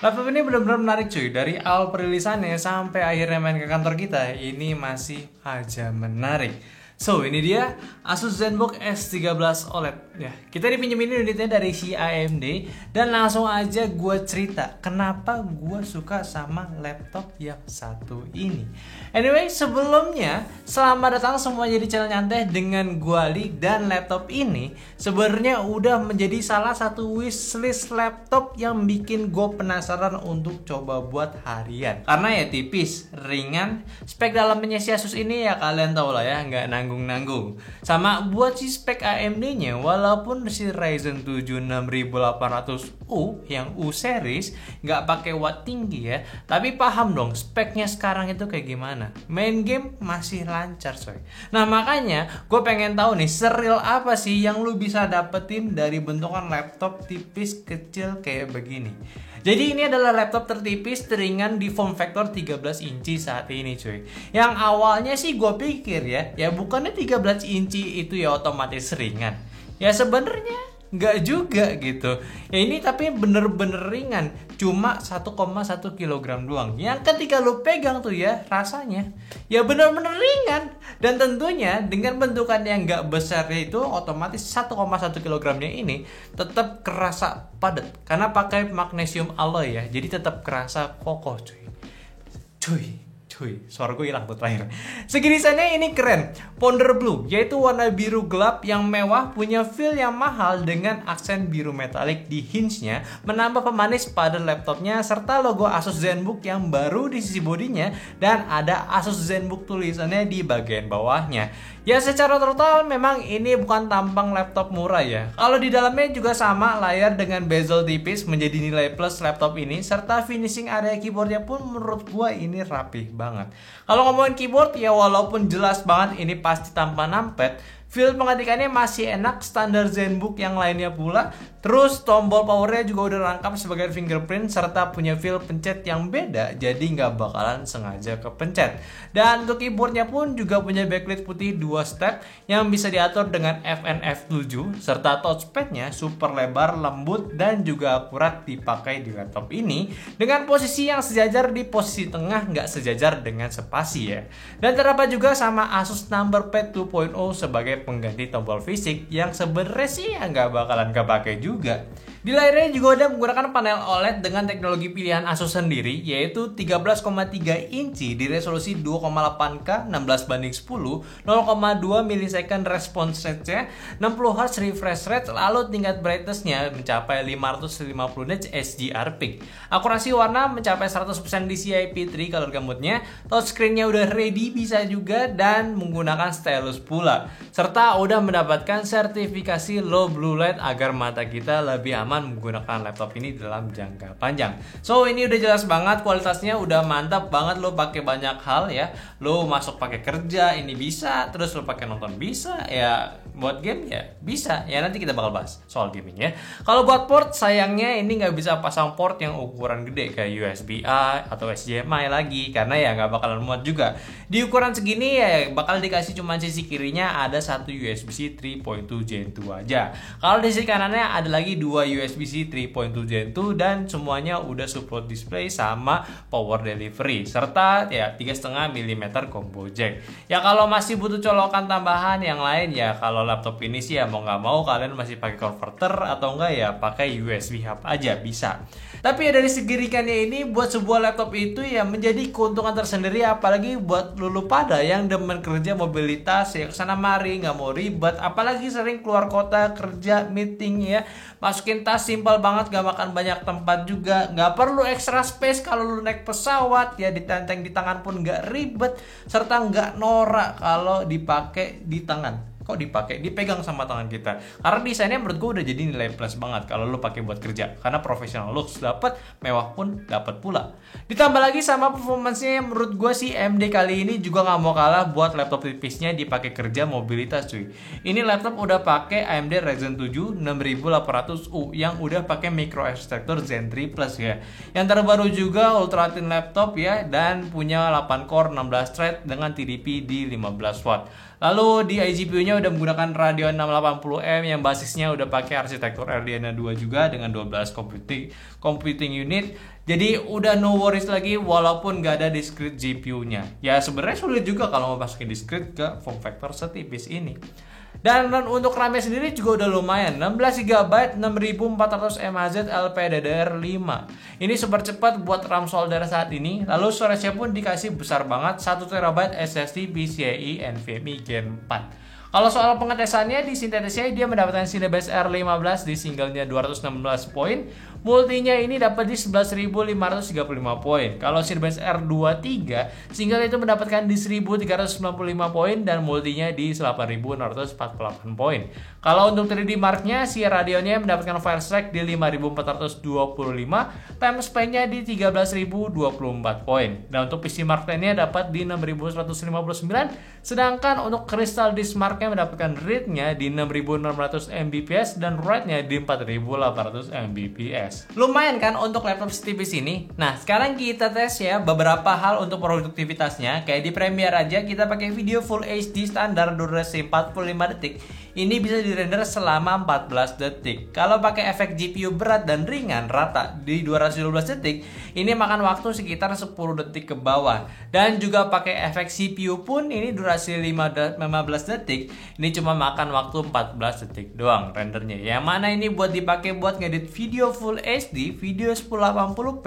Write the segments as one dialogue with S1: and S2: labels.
S1: Laptop ini benar-benar menarik cuy. Dari awal perilisannya sampai akhirnya main ke kantor kita, ini masih aja menarik. So, ini dia Asus ZenBook S13 OLED. Ya, kita dipinjemin unitnya dari si AMD dan langsung aja gue cerita kenapa gue suka sama laptop yang satu ini. Anyway, sebelumnya selamat datang semuanya di channel nyantai dengan gue Ali, dan laptop ini sebenarnya udah menjadi salah satu wishlist laptop yang bikin gue penasaran untuk coba buat harian. Karena ya tipis, ringan, spek dalamnya si Asus ini ya kalian tau lah ya, nggak nanggung-nanggung. Sama buat si spek AMD-nya, walaupun si Ryzen 7 6800U yang U series nggak pakai watt tinggi ya, tapi paham dong speknya sekarang itu kayak gimana. Main game masih lancar coy. Nah makanya gue pengen tahu nih, seril apa sih yang lu bisa dapetin dari bentukan laptop tipis kecil kayak begini. Jadi ini adalah laptop tertipis teringan di form factor 13 inci saat ini cuy. Yang awalnya sih gue pikir ya bukannya 13 inci itu ya otomatis ringan. Ya sebenarnya nggak juga gitu. Ya ini tapi bener-bener ringan, cuma 1,1 kg doang. Yang ketika lu pegang tuh ya rasanya ya bener-bener ringan. Dan tentunya dengan bentukan yang nggak besar itu otomatis 1,1 kg-nya ini tetap kerasa padat karena pakai magnesium alloy ya. Jadi tetap kerasa kokoh cuy. Suara gue hilang tuh terakhir. Segirisannya ini keren. Powder Blue, yaitu warna biru gelap yang mewah, punya feel yang mahal dengan aksen biru metalik di hinge-nya, menambah pemanis pada laptopnya, serta logo Asus ZenBook yang baru di sisi bodinya, dan ada Asus ZenBook tulisannya di bagian bawahnya. Ya secara total memang ini bukan tampang laptop murah ya. Kalau di dalamnya juga sama, layar dengan bezel tipis menjadi nilai plus laptop ini, serta finishing area keyboardnya pun menurut gua ini rapih banget. Kalau ngomongin keyboard ya walaupun jelas banget ini pasti tanpa numpad, feel pengetikannya masih enak standar ZenBook yang lainnya pula. Terus tombol powernya juga udah lengkap sebagai fingerprint, serta punya feel pencet yang beda, jadi nggak bakalan sengaja kepencet. Dan untuk keyboardnya pun juga punya backlit putih 2 step yang bisa diatur dengan FNF7, serta touchpadnya super lebar, lembut, dan juga akurat dipakai di laptop ini dengan posisi yang sejajar di posisi tengah, nggak sejajar dengan spasi ya. Dan terdapat juga sama Asus Numberpad 2.0 sebagai pengganti tombol fisik yang sebenarnya sih ya nggak bakalan kepake juga. Di layarnya juga udah menggunakan panel OLED dengan teknologi pilihan Asus sendiri, yaitu 13,3 inci di resolusi 2,8K 16:10, 0,2 milisecond response rate-nya, 60 Hz refresh rate, lalu tingkat brightness-nya mencapai 550 nits HDR peak. Akurasi warna mencapai 100% DCI P3 color gamutnya, touchscreen-nya udah ready bisa juga, dan menggunakan stylus pula. Serta udah mendapatkan sertifikasi low blue light agar mata kita lebih aman menggunakan laptop ini dalam jangka panjang. So ini udah jelas banget, kualitasnya udah mantap banget. Lo pakai banyak hal ya, lo masuk pakai kerja ini bisa, terus lo pakai nonton bisa, ya buat game ya bisa. Ya nanti kita bakal bahas soal gaming ya. Kalau buat port, sayangnya ini nggak bisa pasang port yang ukuran gede kayak USB-A atau HDMI lagi, karena ya nggak bakalan muat juga. Di ukuran segini ya bakal dikasih cuma sisi kirinya ada satu USB-C 3.2 Gen 2 aja. Kalau di sisi kanannya ada lagi dua USB-C 3.2 Gen 2 dan semuanya udah support display sama power delivery, serta ya 3,5 mm combo jack. Ya kalau masih butuh colokan tambahan yang lain ya kalau laptop ini sih ya mau nggak mau kalian masih pakai converter atau enggak ya pakai USB hub aja bisa. Tapi ya dari segi ringannya ini buat sebuah laptop itu ya menjadi keuntungan tersendiri, apalagi buat lulu pada yang demen kerja mobilitas ya kesana mari, nggak mau ribet, apalagi sering keluar kota kerja meeting ya, masukin tas simpel banget, gak makan banyak tempat juga, nggak perlu extra space kalau lu naik pesawat ya, ditenteng di tangan pun nggak ribet, serta nggak norak kalau dipakai di tangan. Kok dipegang sama tangan kita, karena desainnya menurut gue udah jadi nilai plus banget kalau lo pakai buat kerja, karena professional looks dapat, mewah pun dapat pula. Ditambah lagi sama performance-nya yang menurut gue sih AMD kali ini juga nggak mau kalah buat laptop tipisnya dipakai kerja mobilitas cuy. Ini laptop udah pakai AMD Ryzen 7 6800U yang udah pakai micro architecture Zen 3 Plus ya. Yang terbaru juga ultra thin laptop ya, dan punya 8 core 16 thread dengan TDP di 15 watt. Lalu di iGPU-nya udah menggunakan Radeon 680M yang basisnya udah pakai arsitektur RDNA 2 juga dengan 12 computing unit. Jadi udah no worries lagi walaupun gak ada discrete GPU-nya. Ya sebenarnya sulit juga kalau mau masukin discrete ke form factor setipis ini. Dan untuk RAM-nya sendiri juga udah lumayan, 16GB 6400 mHz LPDDR5. Ini super cepat buat RAM solder saat ini. Lalu storage-nya pun dikasih besar banget, 1TB SSD PCIe NVMe Gen 4. Kalau soal pengetesannya di sintetisnya dia mendapatkan Cinebench R15 di singlenya 216 poin, multinya ini dapat di 11.535 poin. Kalau Cinebench R23, single itu mendapatkan di 1.395 poin dan multinya di 8.648 poin. Kalau untuk 3D Mark-nya, si Radeon-nya mendapatkan file strike di 5.425, time span-nya di 13.024 poin. Dan untuk PC Mark 10-nya dapat di 6.159, sedangkan untuk Crystal Disk Mark mendapatkan read-nya di 6600 Mbps dan write-nya di 4800 Mbps. Lumayan kan untuk laptop setipis ini? Nah, sekarang kita tes ya beberapa hal untuk produktivitasnya. Kayak di Premiere aja kita pakai video Full HD standar durasi 45 detik. Ini bisa dirender selama 14 detik. Kalau pakai efek GPU berat dan ringan rata di 212 detik, ini makan waktu sekitar 10 detik ke bawah. Dan juga pakai efek CPU pun ini durasi 15 detik, ini cuma makan waktu 14 detik doang rendernya. Yang mana ini buat dipakai buat ngedit video Full HD, video 1080p,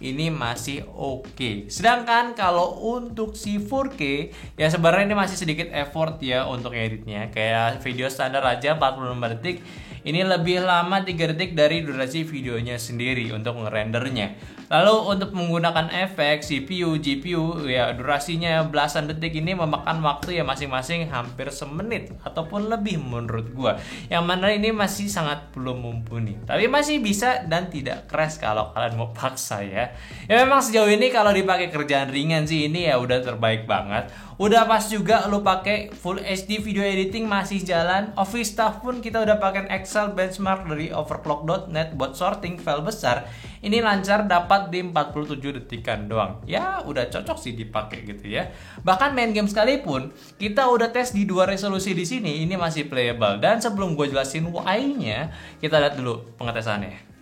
S1: ini masih oke. Sedangkan kalau untuk si 4K, ya sebenarnya ini masih sedikit effort ya untuk ngeditnya. Kayak video standar aja 45 detik, ini lebih lama 3 detik dari durasi videonya sendiri untuk ngerendernya. Lalu untuk menggunakan efek CPU, GPU, ya durasinya belasan detik, ini memakan waktu ya masing-masing hampir semenit ataupun lebih menurut gua. Yang mana ini masih sangat belum mumpuni. Tapi masih bisa dan tidak crash kalau kalian mau paksa ya. Ya memang sejauh ini kalau dipakai kerjaan ringan sih ini ya udah terbaik banget. Udah pas juga lu pakai Full HD video editing masih jalan. Office Staff pun kita udah pakai Excel benchmark dari overclock.net buat sorting file besar. Ini lancar dapat di 47 detikan doang. Ya udah cocok sih dipakai gitu ya. Bahkan main game sekalipun kita udah tes di 2 resolusi di sini, ini masih playable. Dan sebelum gue jelasin why-nya, kita lihat dulu pengetesannya.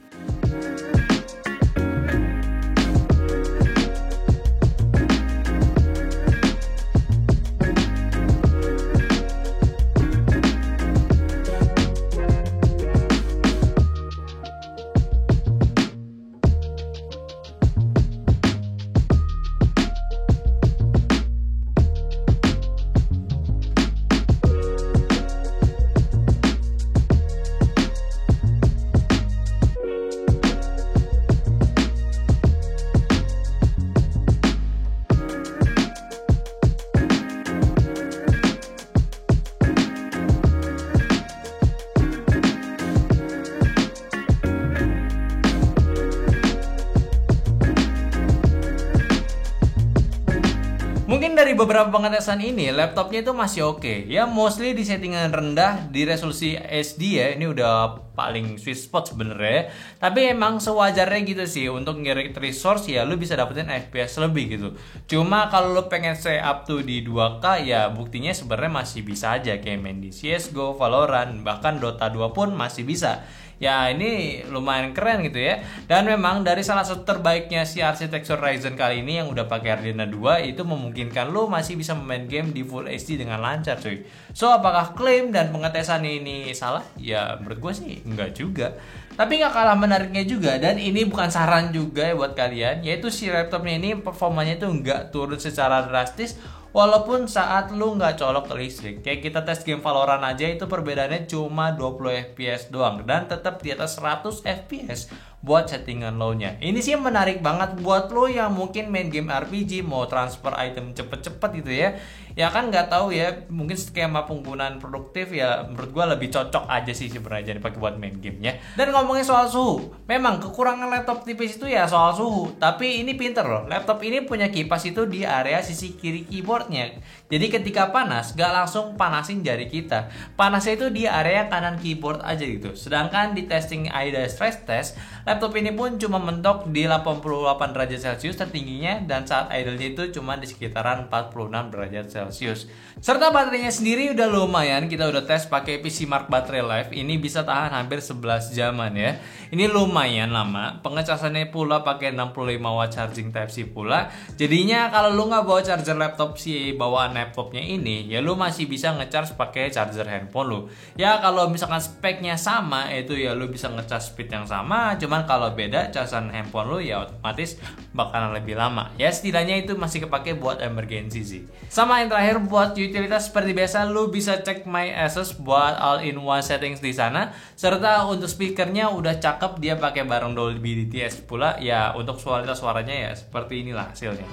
S1: Mungkin dari beberapa pengetesan ini laptopnya itu masih oke. Ya mostly di settingan rendah di resolusi SD ya. Ini udah paling sweet spot sebenarnya. Tapi emang sewajarnya gitu sih. Untuk ngirit resource ya lu bisa dapetin FPS lebih gitu. Cuma kalau lu pengen stay up to di 2K ya buktinya sebenarnya masih bisa aja kayak main di CS:GO, Valorant, bahkan Dota 2 pun masih bisa. Ya ini lumayan keren gitu ya. Dan memang dari salah satu terbaiknya si arsitektur Ryzen kali ini yang udah pakai RDNA 2 itu memungkinkan lo masih bisa memain game di Full HD dengan lancar cuy. So apakah klaim dan pengetesan ini salah? Ya menurut gue sih enggak juga. Tapi gak kalah menariknya juga, dan ini bukan saran juga ya buat kalian, yaitu si laptopnya ini performanya itu nggak turun secara drastis walaupun saat lu nggak colok ke listrik. Kayak kita tes game Valorant aja itu perbedaannya cuma 20 fps doang dan tetap di atas 100 fps buat settingan low-nya. Ini sih menarik banget buat lo yang mungkin main game RPG mau transfer item cepet-cepet gitu ya. Ya kan nggak tahu ya, mungkin skema penggunaan produktif ya menurut gua lebih cocok aja sih sebenarnya dipakai buat main gamenya. Dan ngomongin soal suhu, memang kekurangan laptop tipis itu ya soal suhu. Tapi ini pinter loh, laptop ini punya kipas itu di area sisi kiri keyboardnya. Jadi ketika panas, gak langsung panasin jari kita. Panasnya itu di area kanan keyboard aja gitu. Sedangkan di testing AIDA stress test, Laptop ini pun cuma mentok di 88 derajat Celcius tertingginya, dan saat idle-nya itu cuma di sekitaran 46 derajat Celcius. Serta baterainya sendiri udah lumayan, kita udah tes pakai PC Mark Battery Life, ini bisa tahan hampir 11 jaman ya. Ini lumayan lama, pengecasannya pula pakai 65 watt charging Type-C pula. Jadinya kalau lu nggak bawa charger laptop si bawaan laptopnya ini, ya lu masih bisa ngecharge pakai charger handphone lu. Ya kalau misalkan speknya sama, itu ya lu bisa ngecharge speed yang sama, cuman kalau beda casan handphone lu ya otomatis bakalan lebih lama. Ya setidaknya itu masih kepake buat emergency sih. Sama yang terakhir buat utilitas seperti biasa, lu bisa cek My Asus buat all-in-one settings di sana. Serta untuk speakernya udah cakep, dia pakai bareng Dolby DTS pula. Ya untuk kualitas suaranya ya seperti inilah hasilnya.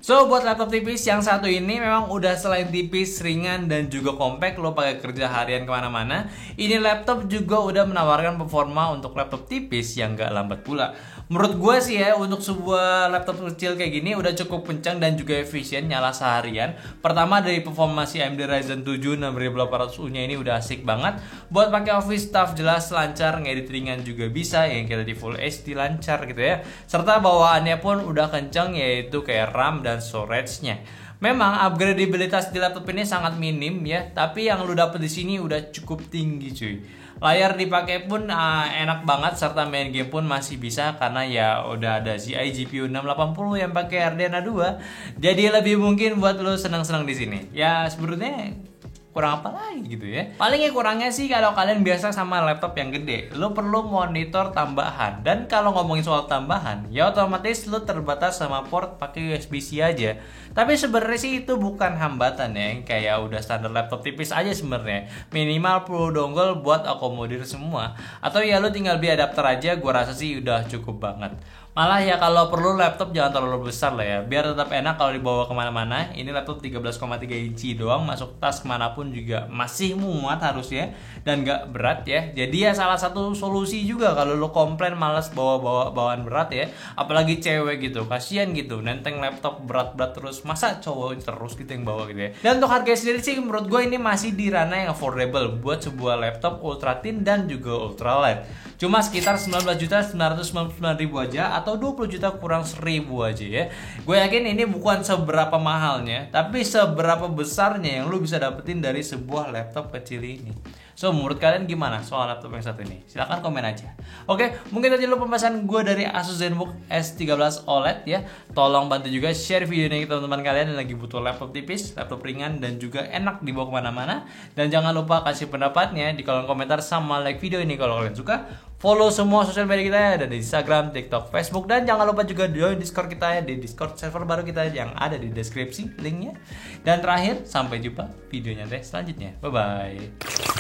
S1: So buat laptop tipis yang satu ini memang udah selain tipis, ringan, dan juga compact, lo pakai kerja harian kemana-mana. Ini laptop juga udah menawarkan performa untuk laptop tipis yang gak lambat pula. Menurut gue sih ya, untuk sebuah laptop kecil kayak gini udah cukup kencang dan juga efisien nyala seharian. Pertama dari performa si AMD Ryzen 7 6800U nya ini udah asik banget. Buat pakai office staff jelas lancar, ngedit ringan juga bisa, yang kita di Full HD lancar gitu ya. Serta bawaannya pun udah kencang, yaitu kayak RAM dan storage-nya. Memang upgradabilitas di laptop ini sangat minim ya, tapi yang lu dapet di sini udah cukup tinggi cuy. Layar dipakai pun enak banget, serta main game pun masih bisa karena ya udah ada Zi GPU 680 yang pakai RDNA 2. Jadi lebih mungkin buat lu senang-senang di sini. Ya sebenarnya kurang apa lagi gitu ya. Palingnya kurangnya sih kalau kalian biasa sama laptop yang gede, lu perlu monitor tambahan. Dan kalau ngomongin soal tambahan, ya otomatis lu terbatas sama port pakai USB-C aja. Tapi sebenarnya sih itu bukan hambatan ya, kayak udah standar laptop tipis aja sebenarnya. Minimal perlu dongle buat akomodir semua. Atau ya lu tinggal beli adapter aja, gua rasa sih udah cukup banget. Malah ya kalau perlu laptop jangan terlalu besar lah ya, biar tetap enak kalau dibawa kemana-mana. Ini laptop 13,3 inci doang, masuk tas kemanapun juga masih muat harusnya, dan gak berat ya. Jadi ya salah satu solusi juga kalau lo komplain males bawa bawaan berat ya, apalagi cewek gitu, kasihan gitu nenteng laptop berat-berat terus, masa cowok terus gitu yang bawa gitu ya. Dan untuk harga sendiri sih menurut gue ini masih di ranah yang affordable buat sebuah laptop ultra thin dan juga ultra light. Cuma sekitar 19.999.000 aja, atau 20 juta kurang 1.000 aja ya. Gue yakin ini bukan seberapa mahalnya, tapi seberapa besarnya yang lu bisa dapetin dari sebuah laptop kecil ini. So menurut kalian gimana soal laptop yang satu ini? Silahkan komen aja. Oke, mungkin tadi dulu pembahasan gue dari Asus ZenBook S13 OLED ya. Tolong bantu juga share video ini ke teman-teman kalian yang lagi butuh laptop tipis, laptop ringan, dan juga enak dibawa kemana-mana. Dan jangan lupa kasih pendapatnya di kolom komentar, sama like video ini kalau kalian suka. Follow semua sosial media kita ya, ada di Instagram, TikTok, Facebook, dan jangan lupa juga join Discord kita ya, di Discord server baru kita yang ada di deskripsi linknya. Dan terakhir, sampai jumpa videonya selanjutnya. Bye bye.